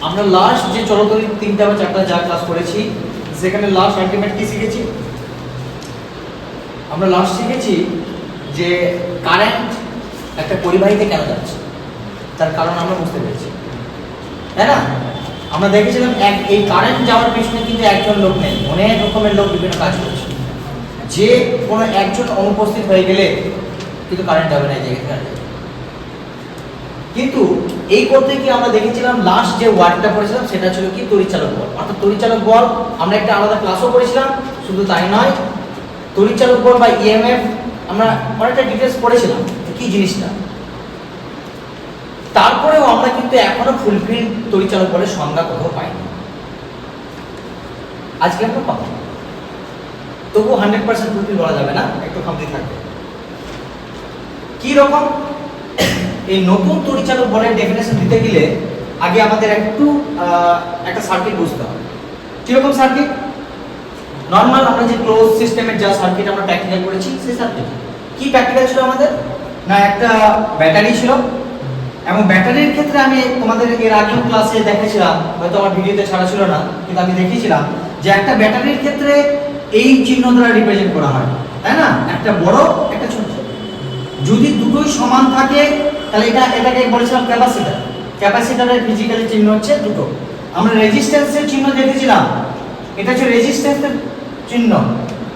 আমরা লাস্ট যে চলতরির 3টা বা 4টা যা ক্লাস করেছি সেখানে লাস্ট আলটিমেট কি শিখেছি? আমরা লাস্ট শিখেছি যে কারেন্ট একটা পরিবাহীতে কেন যাচ্ছে, তার কারণ আমরা বুঝতে পেরেছি, তাই না? আমরা দেখেছিলাম এই কারেন্ট যাওয়ার পিছনে কিন্তু একজন লোক নেই, অনেক রকমের লোক বিভিন্ন কাজ করছে। যে কোনো একজন অনুপস্থিত হয়ে গেলে কিন্তু কারেন্ট যাবে না এই জায়গায়। কিন্তু এই করতে কি আমরা দেখেছিলাম লাস্ট যে ওয়ার্ডটা পড়েছিলাম সেটা ছিল কি তড়িৎচালক বল। অর্থাৎ তড়িৎচালক বল আমরা একটা আলাদা ক্লাসও করেছিলাম। শুধু তাই নয়, তড়িৎচালক বল বা ইএমএফ আমরা অনেকটা ডিটেলস পড়েছিলাম কি জিনিসটা। তারপরেও আমরা কিন্তু এখনো ফুলফিল তড়িৎচালক বলের সংজ্ঞা কোথাও পাইনি। আজকে আমরা পাবো, তবু 100% ফুলফিল বলা যাবে না, একটু খামতি থাকবে। কি রকম? এই নতুন তড়িৎচালক বলের ডেফিনেশন দিতে গেলে আগে আমাদের একটু একটা সার্কিট বুঝতে হবে। কিরকম সার্কিট? নর্মাল আমরা যে ক্লোজ সিস্টেমের যা সার্কিট আমরা প্র্যাকটিক্যাল করেছি সেই সার্কিট। কি প্র্যাকটিক্যাল ছিল আমাদের? না একটা ব্যাটারি ছিল, এবং ব্যাটারির ক্ষেত্রে আমি তোমাদের এর আগেও ক্লাসে দেখাচ্ছিলাম, হয়তো আমার ভিডিওতে ছাড়া ছিল না, কিন্তু আমি দেখিয়েছিলাম যে একটা ব্যাটারির ক্ষেত্রে এই চিহ্ন দ্বারা রিপ্রেজেন্ট করা হয়, তাই না? একটা বড় একটা ছোট। যদি দুটোই সমান থাকে তাহলে এটাকে বলেছিলাম ক্যাপাসিটর। ক্যাপাসিটরের ফিজিক্যালি চিহ্ন হচ্ছে দুটো। আমরা রেজিস্ট্যান্সের চিহ্ন দেখেছিলাম, এটা হচ্ছে রেজিস্ট্যান্সের চিহ্ন।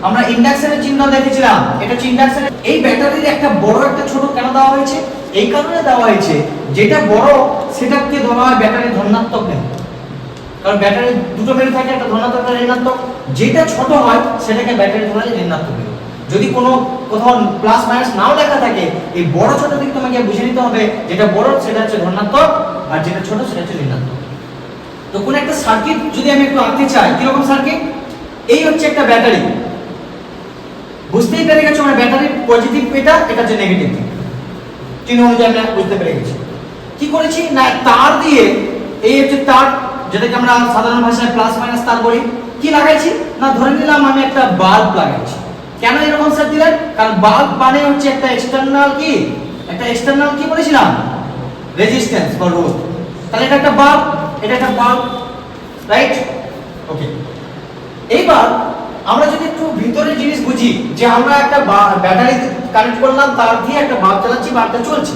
আমরা ইন্ডাকশনের চিহ্ন দেখেছিলাম, এটা হচ্ছে ইন্ডাকশনের। এই ব্যাটারির একটা বড় একটা ছোট কেন দেওয়া হয়েছে? এই কারণে দেওয়া হয়েছে যেটা বড় সেটাকে ধরা হয় ব্যাটারির ধনাত্মক মেরু, কারণ ব্যাটারির দুটো মেরু থাকে, একটা ধনাত্মক একটা ঋণাত্মক। যেটা ছোট হয় সেটাকে ব্যাটারি ধরা হয় ঋণাত্মক মেরু। যদি কোনো কোথাও প্লাস মাইনাস নাও লেখা থাকে, এই বড় ছোট দিক তোমাকে বুঝে নিতে হবে, যেটা বড় সেটা হচ্ছে ধনাত্মক আর যেটা ছোট সেটা হচ্ছে ঋণাত্মক। তো কোন একটা সার্কিট যদি আমি একটু আঁকতে চাই, কিরকম সার্কিট? এই হচ্ছে একটা ব্যাটারি, বুঝতেই পেরে গেছো আমরা ব্যাটারির পজিটিভ এটা হচ্ছে নেগেটিভ দিক, চিহ্ন অনুযায়ী আমরা বুঝতে পেরে গেছি। কি করেছি না তার দিয়ে, এই হচ্ছে তার, যেটাকে আমরা সাধারণ ভাষায় প্লাস মাইনাস তার বলি। কি লাগাইছি না ধরে নিলাম আমি একটা বাল্ব লাগাইছি। কেন এরকম স্যার দিলেন? কারণ বাল্ব মানে হচ্ছে একটা এক্সটার্নাল কি, একটা এক্সটার্নাল কি বলেছিলাম রেজিস্ট্যান্স বা রোধ। তাহলে এটা একটা বাল্ব, এটা একটা বাল্ব, রাইট? ওকে। এইবার আমরা যদি একটু ভিতরের জিনিস বুঝি, যে আমরা একটা ব্যাটারি কানেক্ট করলাম, তার দিয়ে একটা বাল্ব চালাচ্ছি, বাল্বটা চলছে,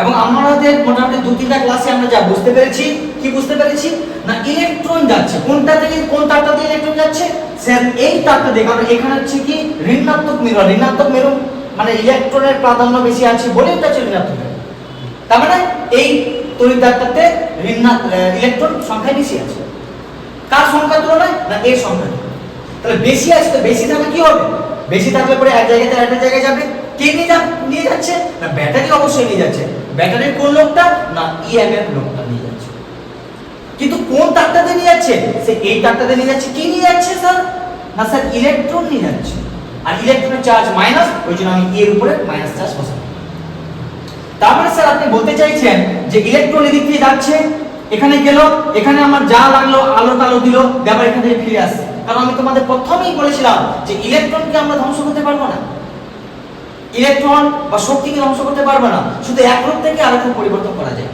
এবং আমাদের মোটামুটি 2-3টা ক্লাসে আমরা যা বুঝতে পেরেছি, কি বুঝতে পেরেছি না ইলেকট্রন যাচ্ছে কোনটা থেকে, কোন তারটা দিয়ে ইলেকট্রন যাচ্ছে স্যার এই তারটা দিয়ে। কারণ এখানে হচ্ছে কি ঋণাত্মক মেরু, ঋণাত্মক মেরু মানে ইলেকট্রনের প্রাধান্য বেশি আছে বলে এটা হচ্ছে ঋণাত্মক মেরু। তার মানে এই তড়িৎদ্বারটাতে ইলেকট্রন সংখ্যা বেশি আছে। কার সংখ্যার তুলনায়? না এর সংখ্যা। তাহলে বেশি আছে, তো বেশি থাকলে কি হবে? বেশি থাকলে পরে এক জায়গা থেকে আরেক জায়গায় যাবে। কে নিয়ে যাচ্ছে? না ব্যাটারি অবশ্যই নিয়ে যাচ্ছে। ব্যাটারির কোন লোকটা? না ইএমএফ লোকটা নিয়ে যাচ্ছে। কিন্তু কোন তারটাতে নিয়ে যাচ্ছে? সে এই তারটাতে নিয়ে যাচ্ছে। কি নিয়ে যাচ্ছে স্যার? না স্যার ইলেকট্রন নিয়ে যাচ্ছে, আর ইলেকট্রনের চার্জ মাইনাস, ওই জন্য আমি এর উপরে মাইনাস চার্জ বসাবো। তার মানে স্যার আপনি বলতে চাইছেন যে ইলেকট্রন এদিক দিয়ে যাচ্ছে, এখানে গেল, এখানে আমার যা লাগলো আলো টালো দিল, আবার এখান থেকে ফিরে আসছে। কারণ আমি তোমাদের প্রথমেই বলেছিলাম যে ইলেকট্রনকে আমরা ধ্বংস করতে পারবো না, ইলেকট্রন বা শক্তিকে ধ্বংস করতে পারবো না, শুধু এক রূপ থেকে আরেক রূপ পরিবর্তন করা যায়।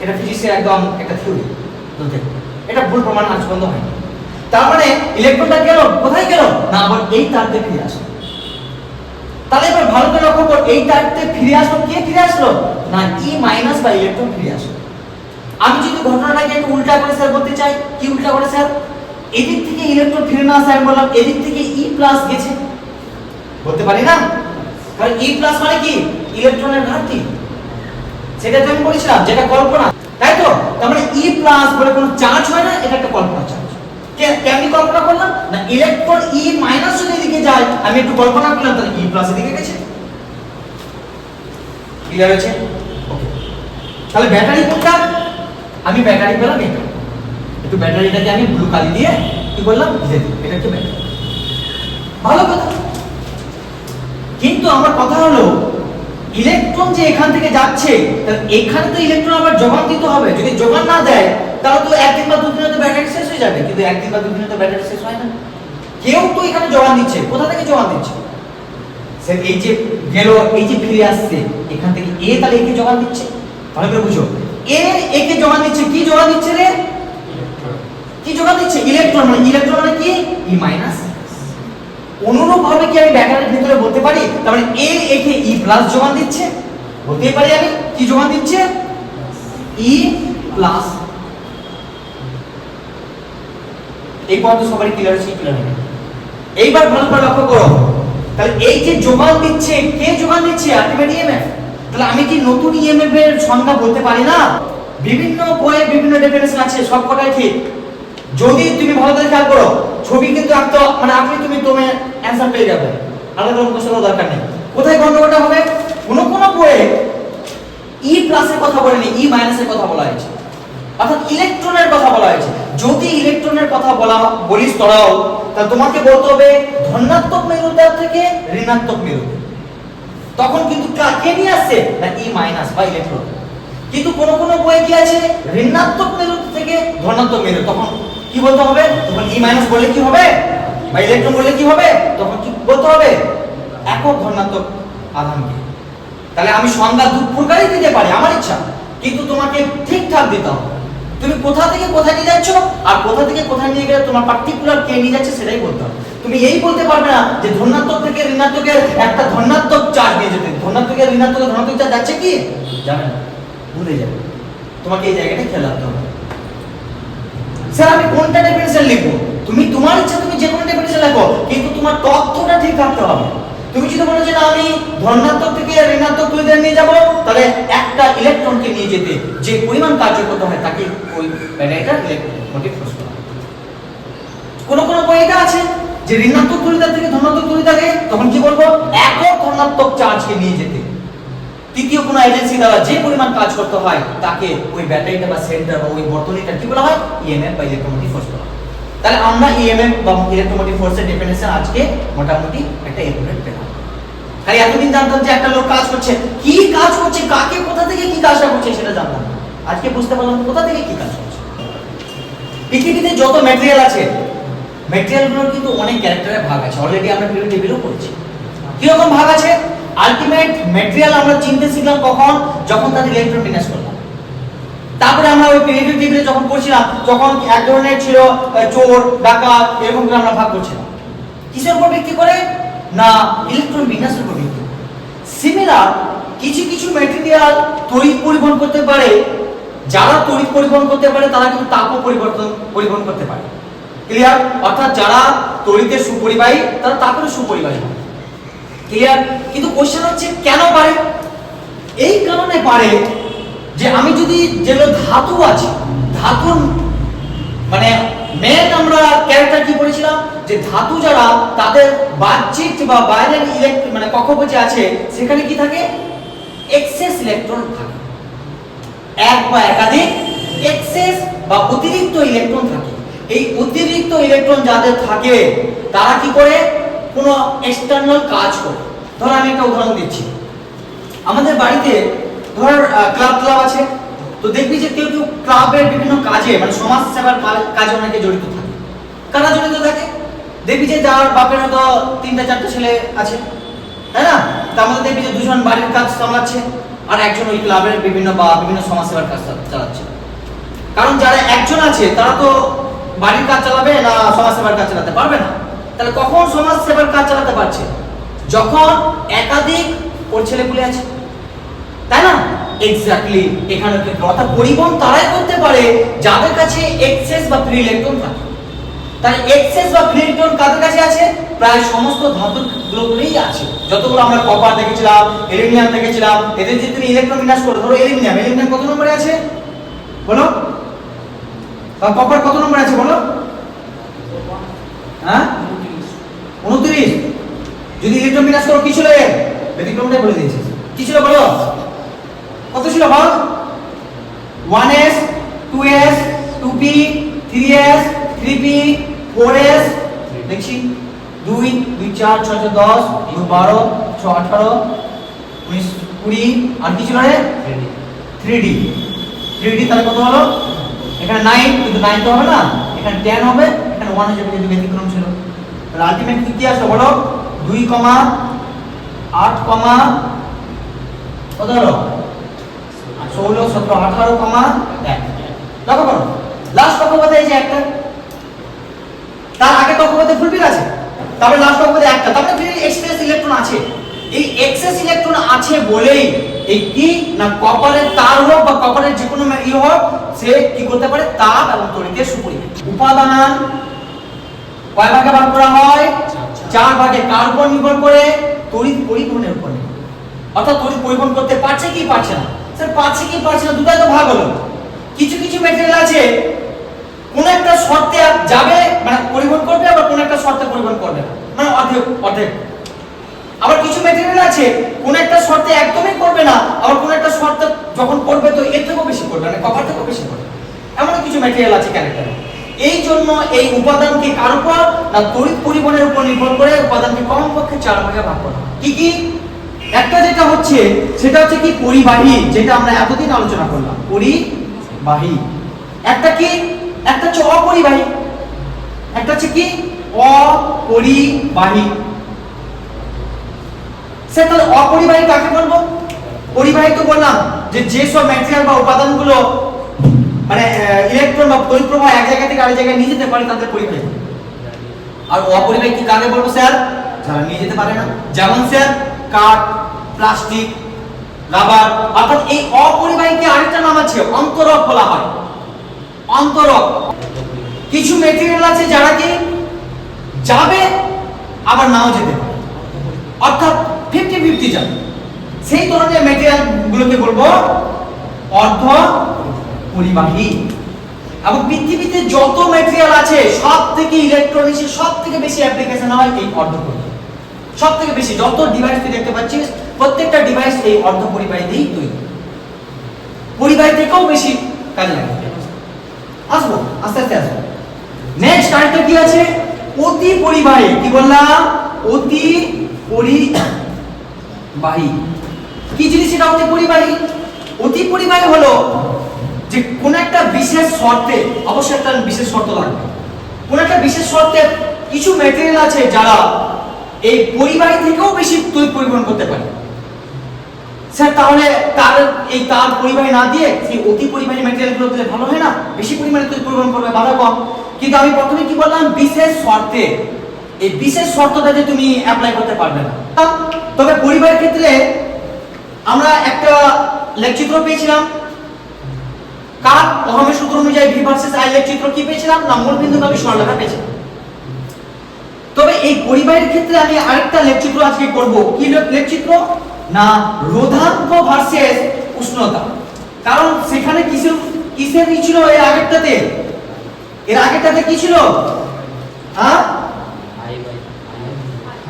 এটা ফিজিক্সের একদম একটা থিওরি, এটা ভুল প্রমাণ আজ পর্যন্ত হয়নি। তার মানে ইলেকট্রনটা গেল, কোথায় গেল? না আবার এই তারতে ফিরে আসলো। তাহলে এবার ভালো করে লক্ষ্য কর, এই তারতে ফিরে আসলো, কে ফিরে আসলো? না ই মাইনাস বা ইলেকট্রন ফিরে আসলো। আমি যদি ঘটনাটাকে একটু উল্টা করে স্যার বলতে চাই, কি উল্টা করে স্যার? এদিক থেকে ইলেকট্রন ফিরে না আসে, আমি বললাম এদিক থেকে ই প্লাস গেছে, বলতে পারি না? কারণ ই প্লাস মানে কি ইলেকট্রনের ঘাটতি, সেটা তো আমি বলেছিলাম, যেটা কল্পনা, তাই তো? তার মানে ই প্লাস বলে কোনো চার্জ হয় না, এটা একটা কল্পনা চার্জ। কেমনি কল্পনা করলাম? না ইলেকট্রন ই মাইনাস যদি এদিকে যায়, আমি একটু কল্পনা করলাম, তাহলে ই প্লাস এদিকে গেছে। ক্লিয়ার হয়েছে? ওকে। তাহলে ব্যাটারি কোনটা? আমি ব্যাটারি পেলাম এটা, একটু ব্যাটারিটাকে আমি ব্লু কালি দিয়ে কি বললাম লিখে দিই, এটা হচ্ছে ব্যাটারি। ভালো কথা। কিন্তু আমার কথা হলো ইলেকট্রন যে এখান থেকে যাচ্ছে, তাহলে এখানে তো ইলেকট্রন আবার যোগান দিতে হবে। যদি যোগান না দেয় তাহলে তো একদিন বা দুদিনে তো ব্যাটারি শেষ হয়ে যাবে। কিন্তু একদিন বা দুদিনে তো ব্যাটারি শেষ হয় না। কেউ তো এখানে যোগান দিচ্ছে, কোথা থেকে যোগান দিচ্ছে? স্যার এই যে গেল, এই যে ফিরে আসছে এখান থেকে, তাহলে একে যোগান দিচ্ছে। ভালো করে বুঝো, এ একে যোগান দিচ্ছে, কি যোগান দিচ্ছে রে? কি যোগান দিচ্ছে? ইলেকট্রন। মানে ইলেকট্রন মানে কি? ই মাইনাস। অনুরূপ ভাবে কি আমি ব্যাটারির ভিতরে বলতে পারি তার মানে এ একে ই প্লাস যোগান দিচ্ছে? বলতে পারি আমি কি যোগান দিচ্ছে? ই প্লাস। এই পর্যন্ত সবাই ক্লিয়ার আছে? ক্লিয়ার হয়ে গেল। এইবার ভালো করে লক্ষ্য করো, তাহলে এই যে যোগান দিচ্ছে, কে যোগান দিচ্ছে? Ultimate EMF. তাহলে আমি কি নতুন ইএমএফ এর সংজ্ঞা বলতে পারি না? বিভিন্ন বইয়ে বিভিন্ন ডেফিনেশন আছে, সবকটাই ঠিক। যদি তুমি ভালো করে খেয়াল করো, ছবি কিন্তু আঁকতে মানে আপনি তুমি অ্যানসার পেয়ে যাবে, আলাদা কোনো কোশ্চেন দরকার নেই। কোথায় গন্ডগোলটা হবে? কোন বইয়ে ই প্লাসের কথা বলেনি, ই মাইনাসের কথা বলা হয়েছে, অর্থাৎ ইলেকট্রনের কথা বলা হয়েছে। যদি ইলেকট্রনের কথা বলিস তোরাও, তাহলে তোমাকে বলতে হবে ধনাত্মক মেরুতার থেকে ঋণাত্মক মেরুতে। তখন কিন্তু কে নিয়ে আসছে? না ই মাইনাস বা ইলেকট্রন। কিন্তু কোন বইয়ে কি আছে? ঋণাত্মক মেরু থেকে ধনাত্মক মেরু। তখন কি বলতে হবে? তখন ই মাইনাস বললে কি হবে? বা ইলেকট্রন বললে কি হবে? তখন কি বলতে হবে? একক ধনাত্মক আধানকে। তাহলে আমি সংজ্ঞা দু প্রকারই দিতে পারি, আমার ইচ্ছা, কিন্তু তোমাকে ঠিকঠাক দিতে হবে। তুমি কোথা থেকে কোথায় নিয়ে যাচ্ছ আর কোথা থেকে কোথায় নিয়ে গেলে তোমার পার্টিকুলার কে নিয়ে যাচ্ছে সেটাই বলতে হবে। তুমি এই বলতে পারবে না যে ধনাত্মক থেকে ঋণাত্মকের একটা ধনাত্মক চার্জ নিয়ে যেতে, ধনাত্মকের ঋণাত্মকের ধনাত্মক চার্জ যাচ্ছে কি? যাবে না, ভুলে যাবে। তোমাকে এই জায়গাটা খেয়াল রাখতে হবে। স্যার আমি কোনটা ডেফিনিশন লিখবো? তুমি তোমার ইচ্ছা, তুমি যে কোনো ডেফিনিশন লেখো, কিন্তু তোমার তথ্যটা ঠিক রাখতে হবে। তুমি যদি বলো যে না আমি ধনাত্মক থেকে ঋণাত্মক দুই দিকে নিয়ে যাব, তাহলে একটা ইলেকট্রনকে নিয়ে যেতে যে পরিমাণ কার্য করতে হয় তাকে ওই ব্যাটারিটা ইলেকট্রোমোটিভ ফোর্স বলা হয়। কোন বইটা আছে যে ঋণাত্মক ধ্রুবক থেকে ধনাত্মক ধ্রুবক থাকে, তখন কি বলবো? একক ধনাত্মক চার্জকে নিয়ে যেতে তৃতীয় কোনো এজেন্সি দ্বারা যে পরিমাণ কাজ করতে হয় তাকে ওই ব্যাটারিটা বা সেন্টার বা ওই বর্তনীটা কি বলা হয়? ইএমএফ বা ইলেকট্রোমোটিভ ফোর্স বলা হয়। তাহলে আমরা ইএমএফ বা ইলেকট্রোমোটিভ ফোর্সের ডেফিনিশন আজকে মোটামুটি একটা একুরেট পেলাম। খালি এতদিন জানতাম যে একটা লোক কাজ করছে, কি কাজ করছে, কাকে কোথা থেকে কি কাজটা করছে সেটা জানতাম না। আজকে বুঝতে পারলাম কোথা থেকে কি কাজ করছে। পৃথিবীতে যত ম্যাটেরিয়াল আছে, ম্যাটেরিয়ালগুলোর কিন্তু অনেক ক্যারেক্টারের ভাগ আছে। অলরেডি আমরা পিরিয়ড টেবিলও পড়ছি। কি রকম ভাগ আছে? আলটিমেট ম্যাটেরিয়াল আমরা চিনতে শিখলাম কখন? যখন তাদের ইলেকট্রন বিন্যাস করলাম। তারপরে আমরা ওই পিরিয়ডিক টেবিলে যখন পড়ছিলাম তখন এক ধরনের ছিল চোর, ডাকাত, এরকম করে আমরা ভাগ করছিলাম। কিসের উপর ভিত্তি করে? না ইলেকট্রন বিন্যাসের উপর ভিত্তি। সিমিলার কিছু ম্যাটেরিয়াল তড়িৎ পরিবহন করতে পারে। যারা তড়িৎ পরিবহন করতে পারে তারা কিন্তু তাপও পরিবহন করতে পারে। ক্লিয়ার? অর্থাৎ যারা তড়িতের সুপরিবাহী তারা তাপের সুপরিবাহী। ক্লিয়ার? কিন্তু কোশ্চেন হচ্ছে কেন পারে? এই কারণে পারে যে আমি যদি যেগুলো ধাতু আছে, ধাতুর মানে মেন আমরা ক্যারেক্টার কি পড়েছিলাম যে ধাতু যারা তাদের বাহ্যিক বা বাইরের ইলেকট্রন মানে কক্ষপথে আছে সেখানে কি থাকে? এক্সেস ইলেকট্রন থাকে। এক বা একাধিক এক্সেস বা অতিরিক্ত ইলেকট্রন থাকে। এই অতিরিক্ত ইলেকট্রন যাদের থাকে তারা কি করে? কোনো এক্সটার্নাল কাজ করে। ধর আমি একটা উদাহরণ দিচ্ছি। আমাদের বাড়িতে ধর ক্লাব আছে, তো দেখবি যে কেউ ক্লাবের বিভিন্ন কাজে মানে সমাজ সেবার কাজে অনেকে জড়িত থাকে। কারা জড়িত থাকে? দেখবি যে যার বাপের হয়তো 3-4টা ছেলে আছে, তাই না? তার মধ্যে দেখবি যে দুজন বাড়ির কাজ সামলাচ্ছে আর একজন ওই ক্লাবের বিভিন্ন সমাজ সেবার কাজ চালাচ্ছে। কারণ যারা একজন আছে তারা তো বাড়ির কাজ চালাবে না সমাজ সেবার কাজ চালাতে পারবে না। তাহলে কখন সমাজ সেবার কাজ চালাতে পারছে? যখন একাধিক ওর ছেলেপুলে আছে, তাই না? এক্স্যাক্টলি এখানে অর্থাৎ পরিবহন তারাই করতে পারে যাদের কাছে এক্সেস বা ফ্রি ইলেকট্রন থাকে। তাহলে এক্সেস বা ফ্রি ইলেকট্রন কাদের কাছে আছে? প্রায় সমস্ত ধাতুগুলোই আছে। যতগুলো আমরা কপার দেখেছিলাম, অ্যালুমিনিয়াম দেখেছিলাম, এদের যদি তুমি ইলেকট্রন বিন্যাস করো, ধরো অ্যালুমিনিয়াম কত নম্বরে আছে বলো? বা কপার কত নম্বরে আছে বলো? হ্যাঁ 29। যদি ইলেকট্রন বিন্যাস করো কি ছিল এর? ব্যতিক্রমটাই বলে দিয়েছিস। কি ছিল বলো? কত ছিল বল? 1s 2s 2p 3s 3p 4s দেখছি 2 2 4 6 10 2 12 6 18 19 20 আর কি ছিল রে? 3d তাহলে কত হলো? এখানে 9, কিন্তু 9 তো হবে না, এখানে 10 হবে, এখানে 1 হয়ে যাবে, কিন্তু ব্যতিক্রম ছিল। তাহলে আলটিমেট কি আসবে বলো? 2, 8, কত হলো? 16 17 18 কমা 1 লক্ষ্য করো লাস্ট কক্ষপথে এই যে একটা, তার আগে কক্ষপথে ফুলফিল আছে, তারপরে লাস্ট কক্ষপথে একটা, তারপরে ফিরে এক্সেস ইলেকট্রন আছে। এই এক্সেস ইলেকট্রন আছে বলেই এই কি না কপারের তার হোক বা কপারের যে কোনো হোক সে কি করতে পারে তাপ এবং তড়িতের সুপরিমাণ। উপাদান কয় ভাগে ভাগ করা হয়? 4 ভাগে। কার উপর নির্ভর করে? তড়িৎ পরিবহনের উপর নির্ভর। অর্থাৎ তড়িৎ পরিবহন করতে পারছে কি পারছে না। স্যার পারছে কি পারছে না দুটাই তো ভাগ হলো। কিছু কিছু ম্যাটেরিয়াল আছে কোন একটা শর্তে যাবে মানে পরিবহন করবে, আবার কোন একটা শর্তে পরিবহন করবে না, মানে অর্ধেক অর্ধেক। আবার কিছু ম্যাটেরিয়াল আছে কোন একটা শর্তে একদমই করবে না, আবার কোন একটা শর্তে যখন করবে তো এর থেকেও বেশি করবে, মানে কপার থেকেও বেশি করবে। এমন কিছু ম্যাটেরিয়াল আছে ক্যারেক্টারে। এই জন্য এই উপাদানকে কার উপর না তড়িৎ পরিবহনের উপর নির্ভর করে উপাদানকে কমপক্ষে 4 ভাগে ভাগ করা। কি কি? একটা যেটা হচ্ছে সেটা হচ্ছে কি পরিবাহী, যেটা আমরা এতদিন আলোচনা করলাম পরিবাহী। একটা কি? একটা হচ্ছে অপরিবাহী, একটা হচ্ছে কি অপরিবাহী। স্যার তাহলে অপরিবাহী কাকে বলবো? পরিবাহী তো বললাম যে যেসব ম্যাটেরিয়াল বা উপাদানগুলো মানে ইলেকট্রন বা তড়িৎ প্রবাহ এক জায়গা থেকে আরেক জায়গায় নিয়ে যেতে পারে তাদের পরিবাহী। আর অপরিবাহী কি কাকে বলবো স্যার? যারা নিয়ে যেতে পারে না, যেমন স্যার কাঠ, প্লাস্টিক, রাবার। অর্থাৎ এই অপরিবাহীকে আরেকটা নাম আছে অন্তরক বলা হয়। অন্তরক। কিছু ম্যাটেরিয়াল আছে যারা কি যাবে আবার নাও যেতে পারে, অর্থাৎ 50-50 যাবে। সেই ধরনের ম্যাটেরিয়াল গুলোকে বলবো অর্ধ পরিবাহী। এবং পৃথিবীতে যত ম্যাটেরিয়াল আছে সব থেকে ইলেকট্রনিক্সের সব থেকে বেশি অ্যাপ্লিকেশন হয় এই অর্ধ পরিবাহী। সব থেকে বেশি যত ডিভাইস তুই দেখতে পাচ্ছিস প্রত্যেকটা ডিভাইস এই অর্ধ পরিবাহী দিয়েই তৈরি। পরিবাহী থেকেও বেশি কাজে লাগে। আসবো আস্তে আস্তে আসবো। নেক্সট আরেকটা কি আছে? অতি পরিবাহী। কি বললাম? অতি পরিবাহী। কি জিনিস এটা অতি পরিবাহী? অতি পরিবাহী হলো যে কোন একটা বিশেষ শর্তে, অবশ্যই একটা বিশেষ শর্ত লাগবে, কোন একটা বিশেষ শর্তে কিছু ম্যাটেরিয়াল আছে যারা এই পরিবাহী থেকেও বেশি তড়িৎ পরিবহন করতে পারে। স্যার তাহলে তার পরিবাহী না দিয়ে সেই অতি পরিবাহী ম্যাটেরিয়ালগুলো দিলে ভালো হয় না? বেশি পরিমাণে তড়িৎ পরিবহন করবে, বাধা কম। কিন্তু আমি প্রথমে কি বললাম? বিশেষ শর্তে। এই বিশেষ শর্তটাতে তুমি অ্যাপ্লাই করতে পারবে না। তবে পরিবাহীর ক্ষেত্রে আমরা একটা লেখচিত্র পেয়েছিলাম। কার ওহমের সূত্র অনুযায়ী ভি ভার্সেস আই লেখচিত্র কি পেয়েছিলাম না মূলবিন্দুগামী সরলরেখা পেয়েছিলাম। তবে এই পরিবাহীর ক্ষেত্রে আমি আরেকটা লেখচিত্র আজকে করব। কি লেখচিত্র? না রোধাঙ্ক ভার্সেস উষ্ণতা। কারণ সেখানে কিসের ছিল এর আগেরটাতে? এর আগেরটাতে কি ছিল? হ্যাঁ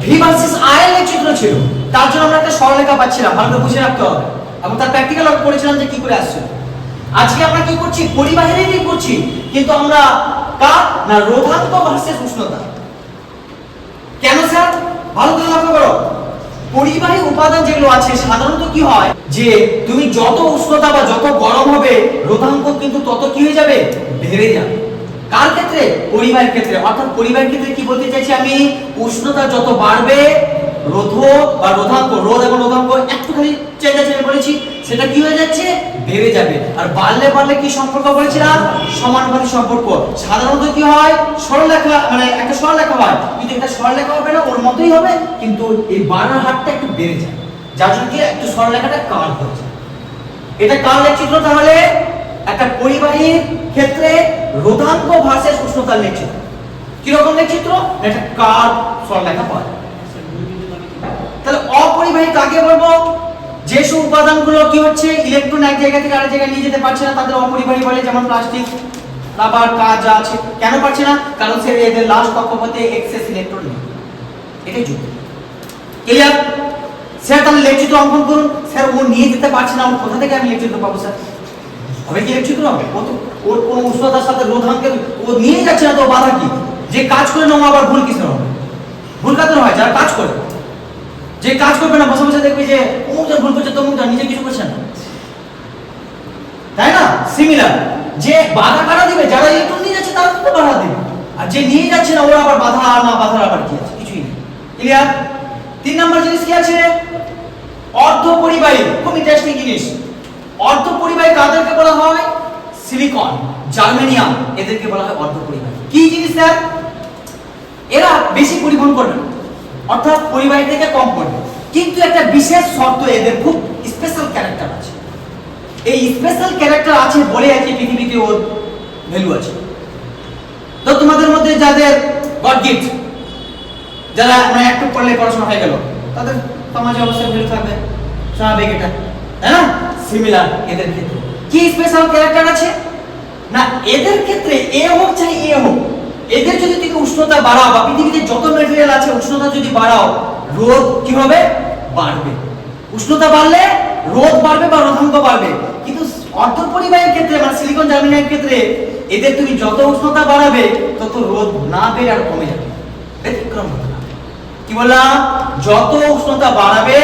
ভি ভার্সেস আই এর লেখচিত্র ছিল। তার জন্য আমরা একটা সরলরেখা পাচ্ছিলাম, ভালো করে বুঝে রাখতে হবে। এবং তার প্র্যাকটিক্যাল করেছিলাম যে কি করে আসছে। আজকে আমরা কি করছি? পরিবাহীরই করছি, কিন্তু আমরা কার না রোধাঙ্ক ভার্সেস উষ্ণতা। কেন স্যার? ভালো করে লক্ষ্য করো। পরিবাহী উপাদান যেগুলো আছে সাধারণত কি হয় যে তুমি যত উষ্ণতা বা যত গরম হবে রোধাঙ্ক কিন্তু তত কি হয়ে যাবে? বেড়ে যাবে। কার ক্ষেত্রে? পরিবাহীর ক্ষেত্রে। অর্থাৎ পরিবাহীর ক্ষেত্রে কি বলতে চাইছি আমি? উষ্ণতা যত বাড়বে রোধ বা রোধাঙ্ক, রোধ এবং রোধাঙ্ক একটুখানি চেঞ্জ আছে বলেছি, সেটা কি হয়ে যাচ্ছে? বেড়ে যাবে। আর বাড়লে বাড়লে কি সম্পর্ক বলেছিলাম? সমানুপাতিক সম্পর্ক। সাধারণত কি হয়? সরলরেখা মানে একটা সরলরেখা হয়, কিন্তু এটা সরলরেখা হবে না, ওর মতই হবে, কিন্তু এই বাড়ার হারটা একটু বেড়ে যায়, যার জন্য কি একটু সরলরেখাটা কার্ভ হয়ে যায়। এটা কার লেখচিত্র? তাহলে একটা পরিবাহীর ক্ষেত্রে রোধাঙ্ক ভার্সেস উষ্ণতার লেখচিত্র। কি রকম লেখচিত্র? একটা কার্ভ সরলরেখা পাওয়া যায়। তাহলে অপরিবাহী কাকে বলবো? যেসব উপাদানগুলো কি হচ্ছে ইলেকট্রন এক জায়গা থেকে আরেক জায়গায় নিয়ে যেতে পারছে না তাদের অপরিবাহী বলে, যেমন প্লাস্টিক, রাবার, কাঁচ যা আছে। কেন পারছে না? কারণ সে এদের লাস্ট কক্ষপথে এক্সেস ইলেকট্রন নেই। এটাই যুক্তি। ক্লিয়ার? স্যার তাহলে লেখচিত্র অঙ্কন করুন। স্যার ও নিয়ে যেতে পারছে না, ওর কোথা থেকে আমি লেখচিত্র পাবো স্যার? হবে কি লেখচিত্র হবে? ও তো ওর কোন উষ্ণতার সাথে রোধাঙ্কে ও নিয়ে যাচ্ছে না, তো বাধা কি? যে কাজ করে না আবার ভুল কিসের হবে? ভুল কাদের হয়? যারা কাজ করে। যে কাজ করবে না বসে বসে দেখবে যে অমুক যা ভুল করছে তমুক যা নিজে কিছু করছে না, তাই না? সিমিলার যে বাধা কারা দিবে? যারা ইলেকট্রন নিয়ে যাচ্ছে তারা তো বাধা দিবে, আর যে নিয়ে যাচ্ছে না ওরা আবার বাধা না, বাধার আবার কি আছে? কিছুই নেই। ক্লিয়ার? 3 নম্বর জিনিস কি আছে? অর্ধ পরিবাহী। খুব ইন্টারেস্টিং জিনিস। অর্ধপরিবাহী কাদেরকে বলা হয়? সিলিকন, জার্মেনিয়াম, এদেরকে বলা হয় অর্ধপরিবাহী। কি জিনিস স্যার? এরা বেশি পরিবহন করবে না, অর্থাৎ পরিবাহী থেকে কম করবে, কিন্তু একটা বিশেষ শর্ত, এদের খুব স্পেশাল ক্যারেক্টার আছে। এই স্পেশাল ক্যারেক্টার আছে বলে আজকে পৃথিবীতে ওর ভ্যালু আছে। তো তোমাদের মধ্যে যাদের গড গিফট, যারা মানে একটু পড়লে পড়াশোনা হয়ে গেল, তাদের সমাজে অবশ্যই ভ্যালু থাকবে, স্বাভাবিক এটা, তাই না? সিমিলার এদের ক্ষেত্রে কি স্পেশাল ক্যারেক্টার আছে না, এদের ক্ষেত্রে এ হোক চাই এ হোক, এদের যদি তুমি উষ্ণতা বাড়াও বা পৃথিবীতে যত ম্যাটেরিয়াল আছে উষ্ণতা যদি বাড়াও, রোধ কি হবে? বাড়বে। উষ্ণতা বাড়লে রোধ বাড়বে বা রোধাঙ্ক বাড়বে। কিন্তু অর্ধপরিবাহীর ক্ষেত্রে মানে সিলিকন জার্মেনিয়ামের ক্ষেত্রে এদের তুমি যত উষ্ণতা বাড়াবে তত রোধ না বেড়ে আর কমে যাবে, ব্যতিক্রম হবে না। কি বললাম? যত উষ্ণতা বাড়াবে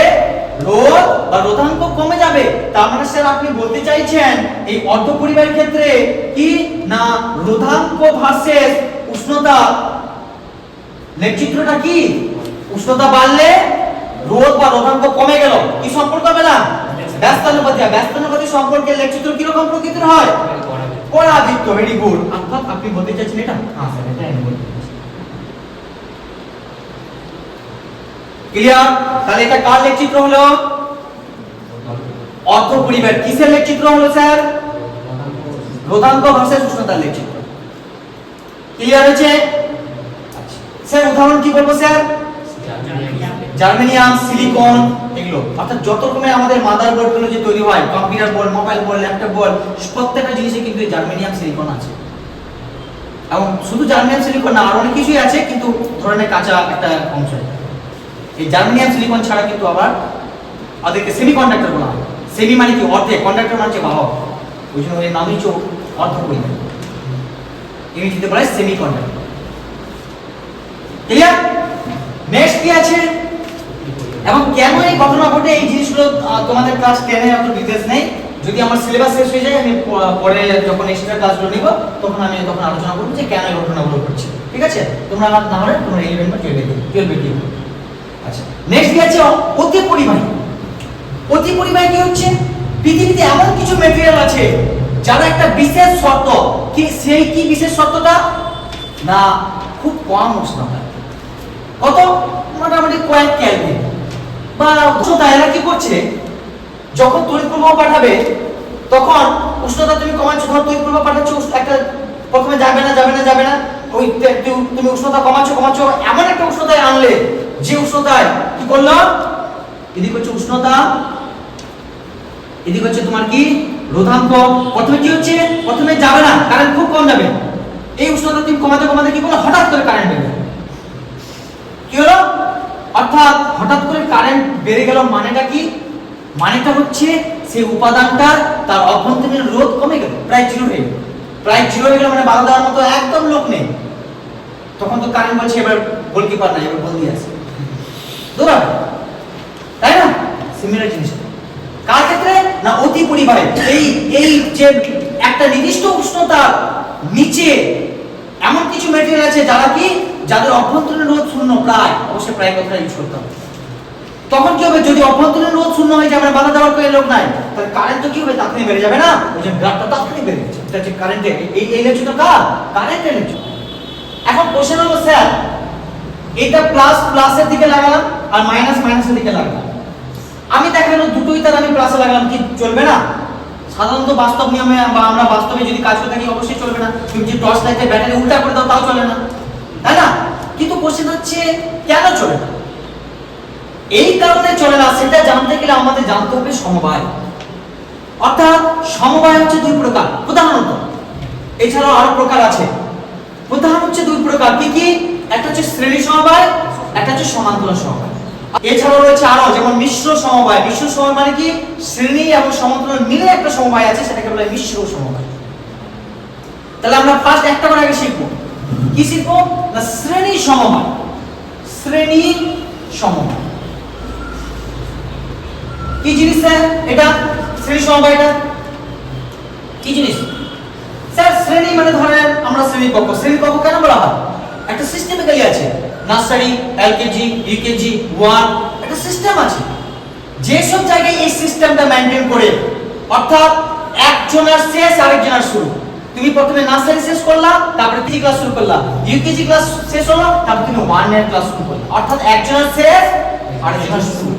রোধ বা রোধাঙ্ক কমে যাবে। তার মানে স্যার আপনি বলতে চাইছেন এই অর্ধপরিবাহীর ক্ষেত্রে কি না রোধাঙ্ক ভার্সেস উষ্ণতা, লেখচিত্রটা কি? উষ্ণতা বাড়লে রোধ বা রোধাঙ্ক কমে গেল, কি সম্পর্ক হবে না? ব্যস্তানুপাতি। ব্যস্তানুপাতি সম্পর্কে লেখচিত্র কি রকম প্রকৃতির হয়? পরাবৃত্ত। Very good. অর্থাৎ আপনি বলতে চাইছেন এটা? হ্যাঁ স্যার, এটা আমি বলতে চাইছি। ক্লিয়ার? তাহলে এটা কার লেখচিত্র হলো? অর্ধপরিবাহী। কিসের লেখচিত্র হলো স্যার? রোধাঙ্ক ভার্সেস উষ্ণতার লেখচিত্র। ক্লিয়ার হয়েছে? স্যার উদাহরণ কি বলবো স্যার? জার্মেনিয়াম, সিলিকন, এগুলো অর্থাৎ যত রকমের আমাদের মাদারবোর্ড গুলো যে তৈরি হয়, computer board, mobile board, laptop board, প্রত্যেকটা জিনিসে কিন্তু জার্মেনিয়াম সিলিকন আছে। এবং শুধু জার্মেনিয়াম সিলিকন না, আরো অনেক কিছুই আছে, কিন্তু ধরনের কাঁচা একটা অংশ। এই জার্মেনিয়াম সিলিকন ছাড়া কিন্তু আবার ওদেরকে সেমিকন্ডাক্টর বলা হয়। সেমি মানে কি? অর্ধেক, কন্ডাক্টর মানে হচ্ছে বাহক, ওই জন্য এর নামই হচ্ছে অর্ধপরিবাহী। ইংরেজিতে বলা হয় সেমিকন্ডাক্টর। ক্লিয়ার? নেক্সট কি আছে এবং কেন এই ঘটনা ঘটে, এই জিনিসগুলো তোমাদের ক্লাস 10 এ অত ডিটেইলস নেই। যদি আমার সিলেবাস শেষ হয়ে যায়, আমি পরে যখন এক্সট্রা ক্লাসগুলো নিব তখন আমি আলোচনা করব যে কেন এই ঘটনাগুলো ঘটছে। ঠিক আছে? তোমরা না হলে তোমরা 11 বা 12 এ দিও। আচ্ছা, নেক্সট কি আছে? অতি পরিবাহী। অতি পরিবাহী কি হচ্ছে? পৃথিবীতে এমন কিছু ম্যাটেরিয়াল আছে যার একটা বিশেষ শর্ত, কি সেই কি বিশেষ শর্তটা না খুব কম উষ্ণতা, কত? মোটামুটি কয়েক কেলভিন বা উষ্ণতা। এরা কি করছে? যখন তড়িৎ প্রবাহ পাঠাবে তখন উষ্ণতা তুমি কমাচ্ছ, ধর তড়িৎ প্রবাহ পাঠাচ্ছ, একটা প্রথমে যাবে না, ওই তুমি উষ্ণতা কমাচ্ছ, এমন একটা উষ্ণতায় আনলে যে উষ্ণতায় কি করলো? এদিকে হচ্ছে উষ্ণতা, এদিকে হচ্ছে তোমার কি রোধাঙ্ক। প্রথমে কি হচ্ছে? প্রথমে যাবে না, কারেন্ট খুব কম যাবে। এই উষ্ণতা তুমি কমাতে কি করলো? হঠাৎ করে কারেন্ট বেড়ে গেল। কি হলো? অর্থাৎ হঠাৎ করে কারেন্ট বেড়ে গেল, মানেটা কি? মানেটা হচ্ছে সেই উপাদানটার তার অভ্যন্তরীণ রোধ কমে গেল, প্রায় জিরো হয়ে গেল। প্রায় জিরো হয়ে গেল মানে বাধা দেওয়ার মতো একদম লোক নেই। তখন তো কারেন্ট বলছে এবার গোলকিপার নাই, এবার বল দিয়ে আসে, দৌড়াবে, তাই না? সিমিলার জিনিস কার ক্ষেত্রে না অতি পরিবাহী। এই যে একটা নির্দিষ্ট উষ্ণতার নিচে এমন কিছু ম্যাটেরিয়াল আছে যাদের অভ্যন্তরীণ রোধ শূন্য, অবশ্যই প্রায় কথাটা ইউজ করতে হবে। তখন কি হবে? যদি অভ্যন্তরীণ রোধ শূন্য হয়ে যায়, আমরা বাধা দেওয়ার কোনো লোক নাই, তাহলে কারেন্ট তো কি হবে? তাৎক্ষণিক বেড়ে যাবে না? ওই যে গ্রাফটা তাৎক্ষণিক বেড়ে যাচ্ছে। এটা হচ্ছে কারেন্টের, এই লেকচারটা কার? কারেন্টের লেকচার। এখন কোশ্চেন হলো স্যার, এটা প্লাসের দিকে লাগালাম আর মাইনাসের দিকে লাগালাম। আমি দেখালো দুটোই তার আমি প্লাসে লাগালাম, কি চলবে না? সাধারণত বাস্তব নিয়মে বা আমরা বাস্তবে যদি কাজ করে থাকি অবশ্যই চলবে না। তুমি যে টর্চ লাইটে ব্যাটারি উল্টা করে দাও তাও চলে না, তাই না? কিন্তু কোশ্চেন হচ্ছে কেন চলে না? এই কারণে চলে না, সেটা জানতে গেলে আমাদের জানতে হবে সমবায়। অর্থাৎ সমবায় হচ্ছে দুই প্রকার প্রধানত, এছাড়াও আরো প্রকার আছে। প্রধান হচ্ছে দুই প্রকার, কি? একটা হচ্ছে শ্রেণী সমবায়, একটা হচ্ছে সমান্তরাল সমবায়। এছাড়াও রয়েছে আরো, যেমন মিশ্র সমবায়। মিশ্র সমবায় মানে কি? শ্রেণী এবং সমান্তরাল মিলে একটা সমবায় আছে, সেটাকে বলা হয় মিশ্র সমবায়। তাহলে আমরা ফার্স্ট একটা করে আগে শিখবো। কি শিখবো? না শ্রেণী সমবায়। শ্রেণী সমবায় কি জিনিস স্যার? এটা শ্রেণী সমবায়টা কি জিনিস স্যার? শ্রেণী মানে ধরেন আমরা শ্রেণীকক্ষ কেন বলা হয়? একটা সিস্টেমিক্যালি আছে, নার্সারি, এলকেজি, ইউকেজি, 1 একটা সিস্টেম আছে। যে সব জায়গায় এই সিস্টেমটা মেইনটেইন করে অর্থাৎ একজনের শেষ আরেকজনের শুরু। তুমি প্রথমে নার্সারি শেষ করলা, তারপরে 3 ক্লাস শুরু করলা, ইউকেজি ক্লাস শেষ হলো, তারপর তুমি 1 এর ক্লাস শুরু করলা। অর্থাৎ একজনের শেষ আরেকজনের শুরু,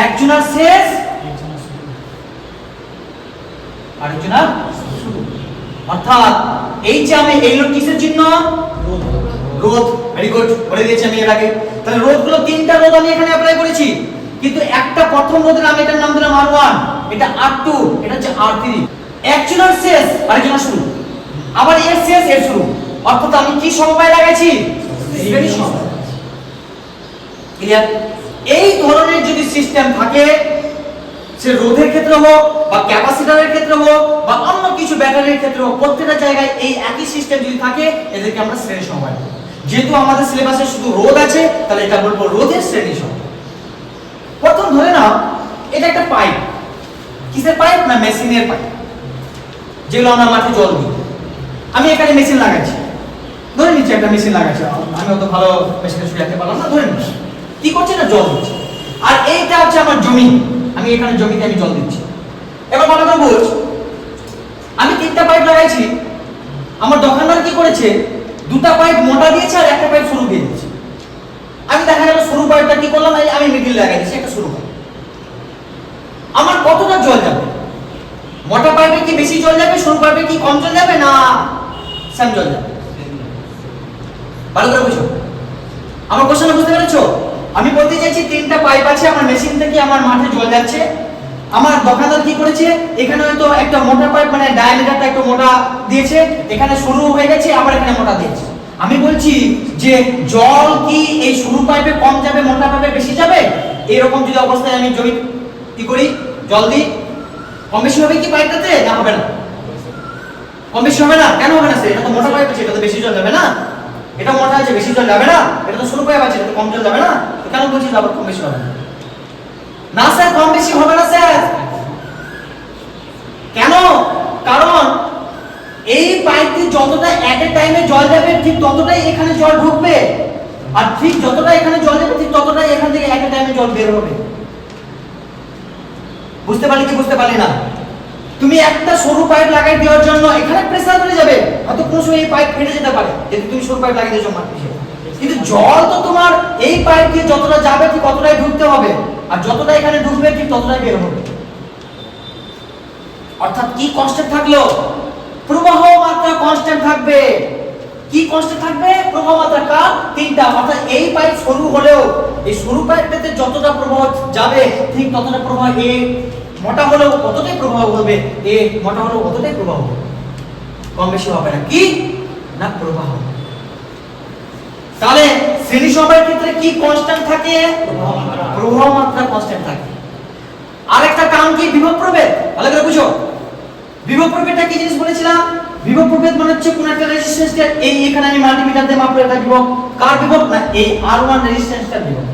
একজনের শেষ আরেকজনের শুরু। অর্থাৎ এই যে আমি এইগুলো কিসের চিহ্ন? রোধ। ভেরি গুড, বলে দিয়েছি আমি এর আগে। তাহলে রোধগুলো 3টা রোধ আমি এখানে অ্যাপ্লাই করেছি, কিন্তু একটা প্রথম রোধের আমি এটার নাম দিলাম R1, এটা R2, এটা হচ্ছে R3। একজনের শেষ আরেকজনের শুরু, আবার এর শেষ এর শুরু। অর্থাৎ আমি কি সমবায় লাগাইছি? শ্রেণী সমবায়। ক্লিয়ার? এই ধরনের যদি সিস্টেম থাকে, সে রোধের ক্ষেত্রে হোক বা ক্যাপাসিটরের ক্ষেত্রে হোক বা অন্য কিছু ব্যাটারির ক্ষেত্রে হোক, প্রত্যেকটা জায়গায় এই একই সিস্টেম যদি থাকে, এদেরকে আমরা শ্রেণী সমবায় বলবো। যেহেতু আমাদের সিলেবাসে শুধু রোধ আছে, তাহলে এটা বলবো রোধের শ্রেণী সমবায়। প্রথম ধরে নাও এটা একটা পাইপ। কিসের পাইপ? না মেশিনের পাইপ, যেগুলো আমরা মাঠে জল দিই। আমি এখানে মেশিন লাগাচ্ছি, ধরে নিচ্ছি একটা মেশিন লাগাচ্ছি, আমি অত ভালো মেশিনে শুয়াতে পারলাম না, ধরে নিচ্ছি কি করছে না জল দিচ্ছে। আর এইটা হচ্ছে আমার জমি, আমি এখানে জমিতে আমি জল দিচ্ছি। এবার ভালো করে বুঝ, আমি 3টা পাইপ লাগাইছি, আমার দোকানদার কি করেছে? 2টা পাইপ মোটা দিয়েছে আর একটা পাইপ সরু দিয়ে দিয়েছে। আমি দেখা গেল সরু পাইপটা কি করলাম, আমি মিডিল লাগাই দিয়েছি একটা সরু পাইপ। আমার কতটা জল যাবে? মোটা পাইপে কি বেশি জল যাবে, সরু পাইপে কি কম জল যাবে, না সেম জল যাবে? ভালো করে বুঝো, আমার কোশ্চেন বুঝতে পেরেছো? আমি বলতে চাইছি 3টা পাইপ আছে, আমার মেশিন থেকে আমার মাঠে জল যাচ্ছে। আমার দোকানদার কি করেছে? এখানে হয়তো একটা মোটা পাইপ, মানে ডায়ামিটারটা একটু মোটা দিয়েছে, এখানে সরু হয়ে গেছে, আবার এখানে মোটা দিয়েছে। আমি বলছি যে জল কি এই সরু পাইপে কম যাবে, মোটা পাইপে বেশি যাবে? এরকম যদি অবস্থায় আমি জমি কি করি, জল দিই, কম বেশি হবে কি পাইপটাতে? না হবে না, কম বেশি হবে না। কেন হবে না? এটা তো মোটা পাইপ আছে, এটা তো বেশি জল যাবে না। এটা মোটা আছে, বেশি জল যাবে না। এটা তো সরু পাইপ আছে, এটা তো কম জল যাবে না। কেন বলছি আবার কম বেশি হবে না? না স্যার, কম বেশি হবে না স্যার। কেন? কারণ এই পাইপ দিয়ে যতটা এট এ টাইমে জল যাবে, ঠিক ততটাই এখানে জল ঢুকবে, আর ঠিক যতটা এখানে জল যাবে, ঠিক ততটাই এখান থেকে এট এ টাইমে জল বের হবে। বুঝতে পারলি কি বুঝতে পারলি না? তুমি একটা সরু পাইপ লাগাই দেওয়ার জন্য এখানে প্রেসার বেড়ে যাবে, হয়তো কোনো সময় এই পাইপ ফেটে যেতে পারে যদি তুমি সরু পাইপ লাগিয়ে দিয়েছো মাটিতে। কিন্তু জল তো তোমার এই পাইপ দিয়ে যতটা যাবে ঠিক ততটাই ঢুকতে হবে, আর যতটা এখানে ঢুকবে ঠিক ততটাই বের হবে। অর্থাৎ কি কনস্ট্যান্ট থাকলো? প্রবাহ মাত্রা কনস্ট্যান্ট থাকবে। কি কনস্ট্যান্ট থাকবে? প্রবাহ মাত্রা। কার? 3টা। অর্থাৎ এই পাইপ সরু হলেও এই সরু পাইপটাতে যতটা প্রবাহ যাবে ঠিক ততটা প্রবাহ এ মোটা হলেও কতটাই প্রবাহ হবে, এ মোটা হলেও কতটাই প্রবাহ হবে, কম বেশি হবে না। কি না? প্রবাহ। তাহলে শ্রেণী সমবায়ের ক্ষেত্রে কি কনস্ট্যান্ট থাকে? প্রবাহ মাত্রা কনস্ট্যান্ট থাকে। আরেকটা কারণ কি? বিভব প্রভেদ। ভালো করে বুঝো, বিভব প্রভেদটা কি জিনিস বলেছিলাম? বিভব প্রভেদ মানে হচ্ছে কোন একটা রেজিস্ট্যান্সকে এই এখানে আমি মাল্টিমিটার দিয়ে মাপলে এটা বিভব। কার বিভব? না এই R1 রেজিস্ট্যান্সটার বিভব।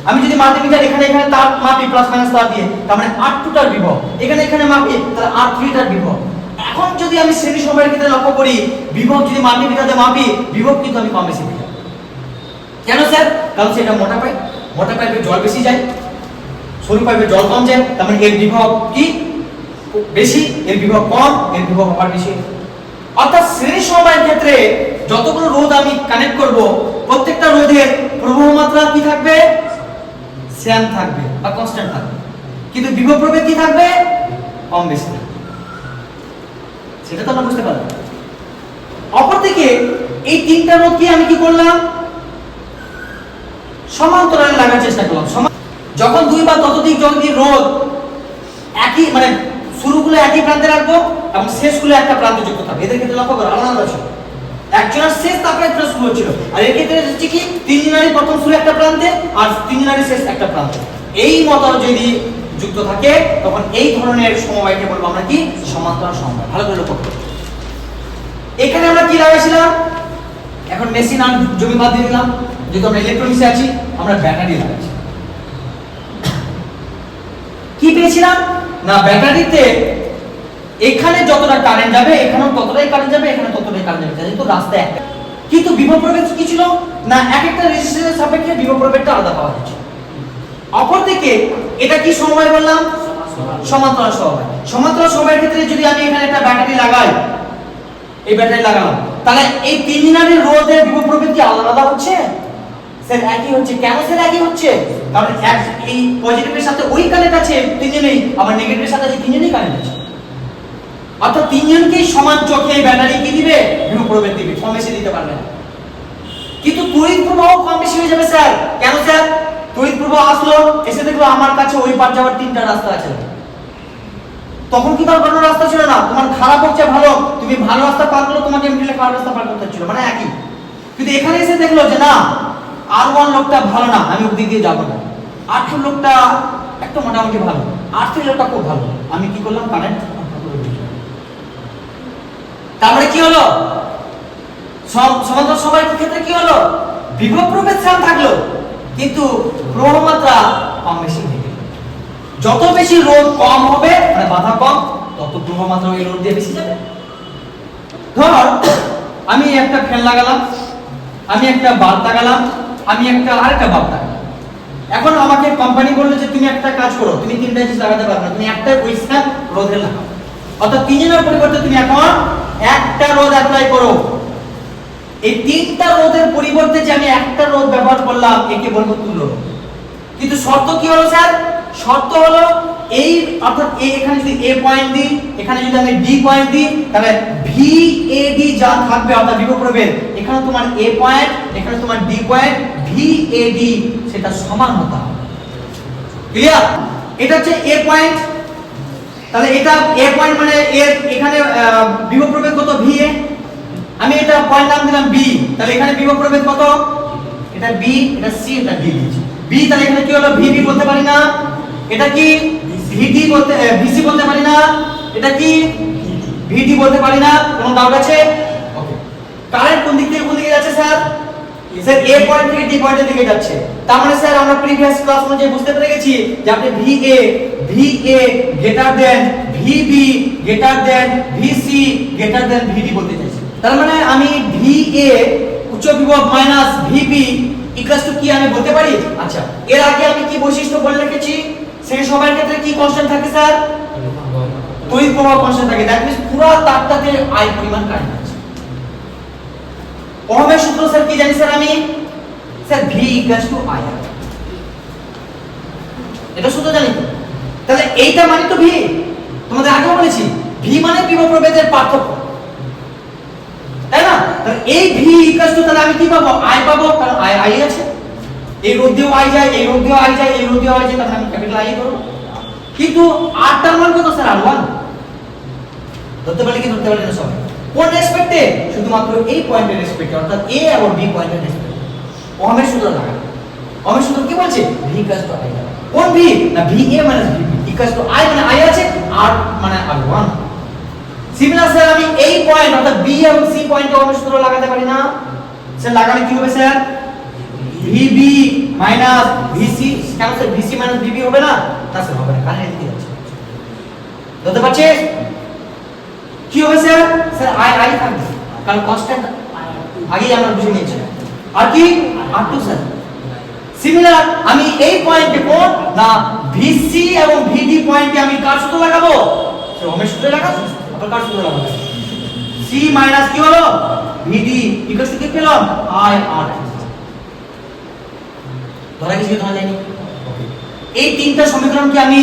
আমি যদি মাল্টিমিটার এখানে তার মাপি প্লাস মাইনাস তার দিয়ে, তার মানে R2 টার বিভব, এখানে মাপি তাহলে R3 টার বিভব। এখন যদি আমি শ্রেণী সমবায়ের ক্ষেত্রে লক্ষ্য করি, বিভব যদি মাল্টিমিটার দিয়ে মাপি, বিভব কিন্তু আমি কম বেশি পেয়ে। কেন স্যার? কারণ সেটা মোটা পাইপ, মোটা পাইপে জল বেশি যায়, সরু পাইপে জল কম যায়, তার মানে এর বিভব কি? বেশি, এর বিভব কম, এর বিভব আবার বেশি। অর্থাৎ শ্রেণী সমবায়ের ক্ষেত্রে যতগুলো রোধ আমি কানেক্ট করব, প্রত্যেকটা রোধের প্রবাহ মাত্রা কি থাকবে? সেম থাকবে বা কনস্ট্যান্ট থাকবে, কিন্তু বিভব প্রভেদ কি থাকবে? কম বেশি থাকবে। সেটা তো আমরা বুঝতে পারলাম। অপরদিকে এই 3টা রোধ কি আমি কি করলাম? সমান্তরালে লাগার চেষ্টা করলাম। যখন 2 বা ততোধিক জলদির রোধ একই, মানে শুরুগুলো একই প্রান্তে রাখবো এবং শেষগুলো একটা প্রান্তে যুক্ত থাকবে, এদের ক্ষেত্রে লক্ষ্য করো আলাদা আছে। একজনের শেষ তারপরে একটা শুরু হচ্ছিল, আর এর ক্ষেত্রে হচ্ছে কি 3 জনেরই প্রথম শুরু একটা প্রান্তে আর 3 জনেরই শেষ একটা প্রান্তে। এই মত যদি যুক্ত থাকে তখন এই ধরনের সমবায়কে বলবো আমরা কি? সমান্তরাল সমবায়। ভালো করে লক্ষ্য করো। এখানে আমরা কি লাগাইছিলাম? এখন মেশিন আর জমি বাদ দিয়ে দিলাম, যেহেতু আমরা ইলেকট্রনিক্সে আছি, আমরা ব্যাটারি লাগাইছি। কি পেয়েছিলাম? না ব্যাটারিতে এখানে যতটা কারেন্ট যাবে এখানেও ততটাই কারেন্ট যাবে, এখানে ততটাই কারেন্ট যাবে, যেহেতু রাস্তা একটা। কিন্তু বিভব প্রভেদ কি ছিল? না এক একটা রেজিস্ট্যান্সের সাপেক্ষে বিভব প্রভেদটা আলাদা পাওয়া যাচ্ছে। অপরদিকে এটা কি সমবায় বললাম? সমান্তরাল সমবায়। সমান্তরাল সমবায়ের ক্ষেত্রে যদি আমি এখানে একটা ব্যাটারি লাগাই, এই ব্যাটারি লাগালাম, তাহলে এই তিন দিনারের রোধের বিভব প্রবৃত্তি আলাদা হচ্ছে? স্যার একই হচ্ছে। কেন স্যার একই হচ্ছে? কারণ এই পজিটিভের সাথে ওই কানেক্ট আছে তিনজনেই, আবার নেগেটিভের সাথে আছে তিনজনেই কানেক্ট আছে। অর্থাৎ তিনজনকেই সমান চোখে এই ব্যাটারি কি দিবে? বিভব প্রবৃত্তি দিবে, কম বেশি দিতে পারবে না। কিন্তু তড়িৎ প্রবাহ কম বেশি হয়ে যাবে স্যার। কেন স্যার? তড়িৎ প্রবাহ আসলো, এসে দেখলো আমার কাছে ওই পার যাওয়ার তিনটা রাস্তা আছে। তখন কি তার কোনো রাস্তা ছিল না? তোমার খারাপ হচ্ছে ভালো, তুমি ভালো রাস্তা পার করলে তোমাকে মিডিলে খারাপ রাস্তা পার করতে ছিল, মানে একই। কিন্তু এখানে এসে দেখলো যে না, R1 লোকটা ভালো না, আমি ওই দিক দিয়ে যাবো না। R2 লোকটা একটু মোটামুটি ভালো, R3 লোকটা খুব ভালো, আমি কি করলাম? কারেন্ট। তারপরে কি হলো? সমান্তরাল সমবায়ের ক্ষেত্রে কি হলো? বিভব প্রভেদ সেম থাকলো, কিন্তু প্রবাহ মাত্রা কম বেশি হয়ে গেল। যত বেশি রোধ কম হবে, মানে বাধা কম, তত প্রবাহ মাত্রা ওই রোধ দিয়ে বেশি যাবে। ধর আমি একটা ফ্যান লাগালাম, আমি একটা বাল্ব লাগালাম, আমি আরেকটা বাল্ব লাগালাম। এখন আমাকে কোম্পানি বললো যে তুমি একটা কাজ করো, তুমি তিনটা জিনিস লাগাতে পারবে না, তুমি একটা ওই স্যার রোধের লাগাও। অর্থাৎ তিনজনের পরিবর্তে তুমি এখন একটা রোধ অ্যাপ্লাই করো। এই তিনটা রোধের পরিবর্তে যে আমি একটা রোধ ব্যবহার করলাম, একে বলবো তুল্য রোধ। কিন্তু শর্ত কি হলো স্যার? শর্ত হলো এই, অর্থাৎ এখানে যদি A পয়েন্ট দিই, এখানে যদি আমি D পয়েন্ট দিই, তাহলে VAD যা থাকবে অর্থাৎ বিভব প্রভেদ, এখানে তোমার A পয়েন্ট, এখানে তোমার D পয়েন্ট, VAD সেটা সমান হতে হবে। ক্লিয়ার? এটা হচ্ছে A পয়েন্ট, তাহলে এটা A পয়েন্ট মানে এর এখানে বিভব প্রভেদ কত? VA। আমি এটা পয়েন্ট নাম দিলাম B, তাহলে এখানে বিভব প্রভেদ কত? এটা B, এটা C, এটা D দিয়েছি। B, তাহলে এখানে কি হলো? VB বলতে পারি না। এটা কি VD বলতে, VC বলতে পারি না। এটা কি VD বলতে পারি না। কোনো ডাউট আছে? ওকে। কারেন্ট কোন দিক থেকে কোন দিকে যাচ্ছে স্যার? স্যার A পয়েন্ট থেকে D পয়েন্টের দিকে যাচ্ছে। তার মানে স্যার আমরা প্রিভিয়াস ক্লাস অনুযায়ী বুঝতে পেরে গেছি যে আপনি VA greater than VB greater than VC greater than VD বলতে চাইছি। তার মানে আমি VA উচ্চ বিভব মাইনাস VB ইকুয়ালস টু কি আমি বলতে পারি? আচ্ছা, এর আগে আমি কি বৈশিষ্ট্য বলে রেখেছি? সেই সবার ক্ষেত্রে কি কনস্ট্যান্ট থাকে স্যার? তড়িৎ প্রবাহ কনস্ট্যান্ট থাকে। দ্যাট মিন্স পুরো তারটাতে I পরিমাণ কারেন্ট আছে। ওহমের সূত্র স্যার কি জানি স্যার আমি? Sir V equals to I। এটা সূত্র জানি তো। তাহলে এইটা মানে তো V, তোমাদের আগেও বলেছি V মানে বিভব প্রভেদের পার্থক্য, তাই না? তাহলে এই V ইকুয়ালস টু, তাহলে আমি কি পাবো? I পাবো, কারণ I আছে। এই রোধ দিয়েও I যায়, এই রোধ দিয়েও I যায়, এই রোধ দিয়েও I যায়, তাহলে আমি ক্যাপিটাল I করব। কিন্তু R টার মান কত স্যার? R1। ধরতে পারলে কি ধরতে পারলে না সবাই? কোন রেসপেক্টে? শুধুমাত্র এই পয়েন্টের রেসপেক্টে, অর্থাৎ A এবং B পয়েন্টের রেসপেক্টে। ওহমের সূত্র লাগান। ওহমের সূত্র কি বলছে? V equals to I। কোন V? না VA minus VB equals to I, মানে I আছে, R মানে R1। সিমিলার স্যার আমি এই পয়েন্ট অর্থাৎ B এবং C পয়েন্টে ওহমের সূত্র লাগাতে পারি না? স্যার লাগালে কি হবে স্যার? VB minus VC। কেন স্যার VC মাইনাস VB হবে না? না স্যার হবে না, কারণ এদিকে যাচ্ছে। বুঝতে পারছেন কি হবে স্যার? স্যার I থাকবে, কারণ কনস্ট্যান্ট আগেই আমরা বুঝে নিয়েছি। আর কি? R2 sir. সিমিলার আমি এই পয়েন্টে কোন না VC এবং VD পয়েন্টে আমি কার সূত্র লাগাবো? স্যার ওহমের সূত্র লাগাবো। আবার কার সূত্র লাগাবো? C মাইনাস কি হলো? VD ইকুয়াল টু কি পেলাম? IR। ধরা গেছে ধরা যায়নি? এই তিনটা সমীকরণ কি আমি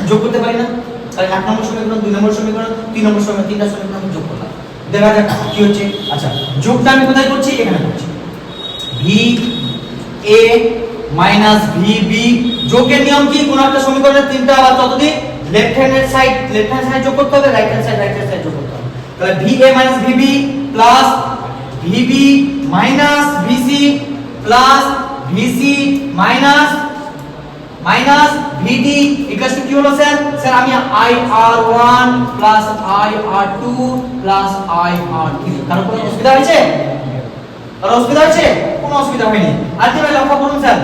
যোগ করতে পারি না? তাহলে 1 নম্বর সমীকরণ, 2 নম্বর সমীকরণ, 3 নম্বর সমীকরণ, তিনটা সমীকরণ যোগ করলাম। দেখা যাক কি হচ্ছে। আচ্ছা, যোগটা আমি কোথায় করছি? এখানে করছি। VA মাইনাস VB, যোগের নিয়ম কি? কোন একটা সমীকরণের তিনটা আবার ততোধিক লেফট হ্যান্ড সাইড যোগ করতে হবে, রাইট হ্যান্ড সাইড যোগ করতে হবে। তাহলে VA minus VB plus VB minus VC plus VC minus VD equals to কি হলো স্যার? স্যার আমি IR1 plus IR2 plus IR3। কারো কোনো অসুবিধা হয়েছে? কারো অসুবিধা হয়েছে? কোনো অসুবিধা হয়নি। আলটিমেটলি লক্ষ্য করুন স্যার,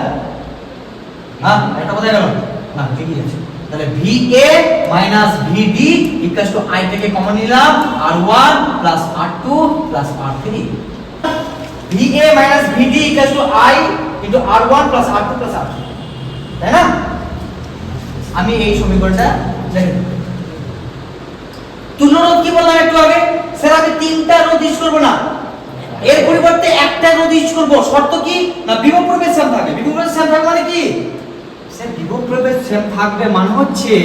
হ্যাঁ এটা কোথায় গেল? না ঠিকই আছে। তাহলে VA minus VD equals to I থেকে কমন নিলাম, R1 plus R2 plus R3। VA minus VD equals to I into R1 plus R2 plus R3, তাই না? আমি এই সমীকরণটা লিখে দেব। তুল্য রোধ কি বললাম একটু আগে, স্যার আমি তিনটা রোধ ইউজ করব না, এর পরিবর্তে একটা রোধ ইউজ করব। শর্ত কি না বিভব প্রভেদ সেম থাকবে। বিভব প্রভেদ সেম থাকবে মানে কি স্যার, বিভব প্রভেদ সেম থাকবে মানে হচ্ছে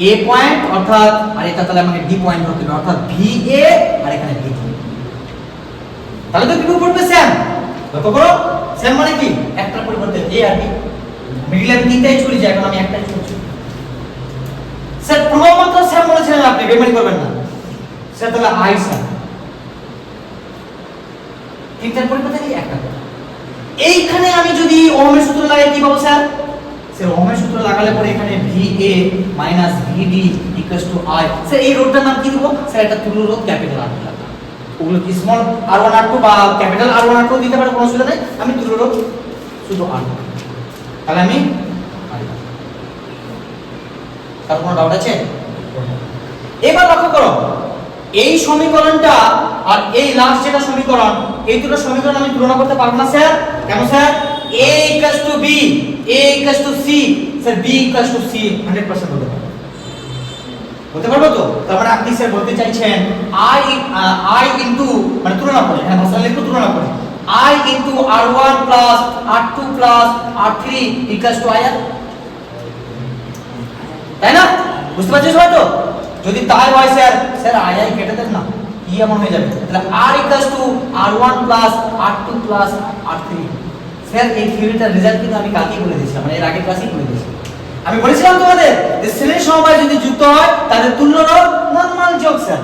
এ পয়েন্ট অর্থাৎ, আর এটা তাহলে আমাকে ডি পয়েন্ট হতে হবে, অর্থাৎ ভি এ আর এখানে ভি ডি, তাহলে তো বিভব প্রভেদ সেম। লক্ষ্য করো, সেম মানে কি একটার পরিবর্তে এ আর বি, মিডলে আমি তিনটাই চলে যাই, এখন আমি একটাই চলছি। স্যার প্রভাব মাত্রা সেম বলেছিলেন আপনি, বেমানি করবেন না স্যার। তাহলে আই স্যার তিনটার পরিবর্তে একটা করে। এইখানে আমি যদি ওহমের সূত্র লাগাই কি পাবো স্যার? স্যার ওহমের সূত্র লাগালে পরে এখানে VA minus VD equals to I। Sir এই রোধটার নাম কি দেব? স্যার এটা তুল্য রোধ ক্যাপিটাল R দিলাম। ওগুলো কি স্মল R1 R2 বা ক্যাপিটাল R1 R2 দিতে পারে, কোনো অসুবিধা নাই। আমি তুল্য রোধ শুধু R, তাহলে আমি তার কোনো ডাউট আছে? এবার লক্ষ্য করো, এই সমীকরণটা আর এই লাস্ট যেটা সমীকরণ, এই দুটো সমীকরণ আমি তুলনা করতে পারবো না স্যার। কেন sir? A equals to B, A equals to C, sir B equals to C 100% হতে পারে, হতে পারবো তো? তার মানে আপনি স্যার বলতে চাইছেন I ইনটু, মানে তুলনা করে, হ্যাঁ ভাষা লিখে তুলনা করে, I into R1 plus R2 plus R3 equals to IR, তাই না? বুঝতে পারছিস হয়তো? যদি তাই হয় স্যার, স্যার আই কেটে দেন না, কি এমন হয়ে যাবে? তাহলে R equals to R1 plus R2 plus R3। Sir এই থিওরিটার রেজাল্ট কিন্তু আমি কালকেই বলে দিয়েছিলাম, মানে এর আগের ক্লাসেই বলে দিয়েছিলাম। আমি বলেছিলাম তোমাদের যে শ্রেণীর সমবায় যদি যুক্ত হয় তাহলে তুল্য রোধ নরমাল যোগ স্যার।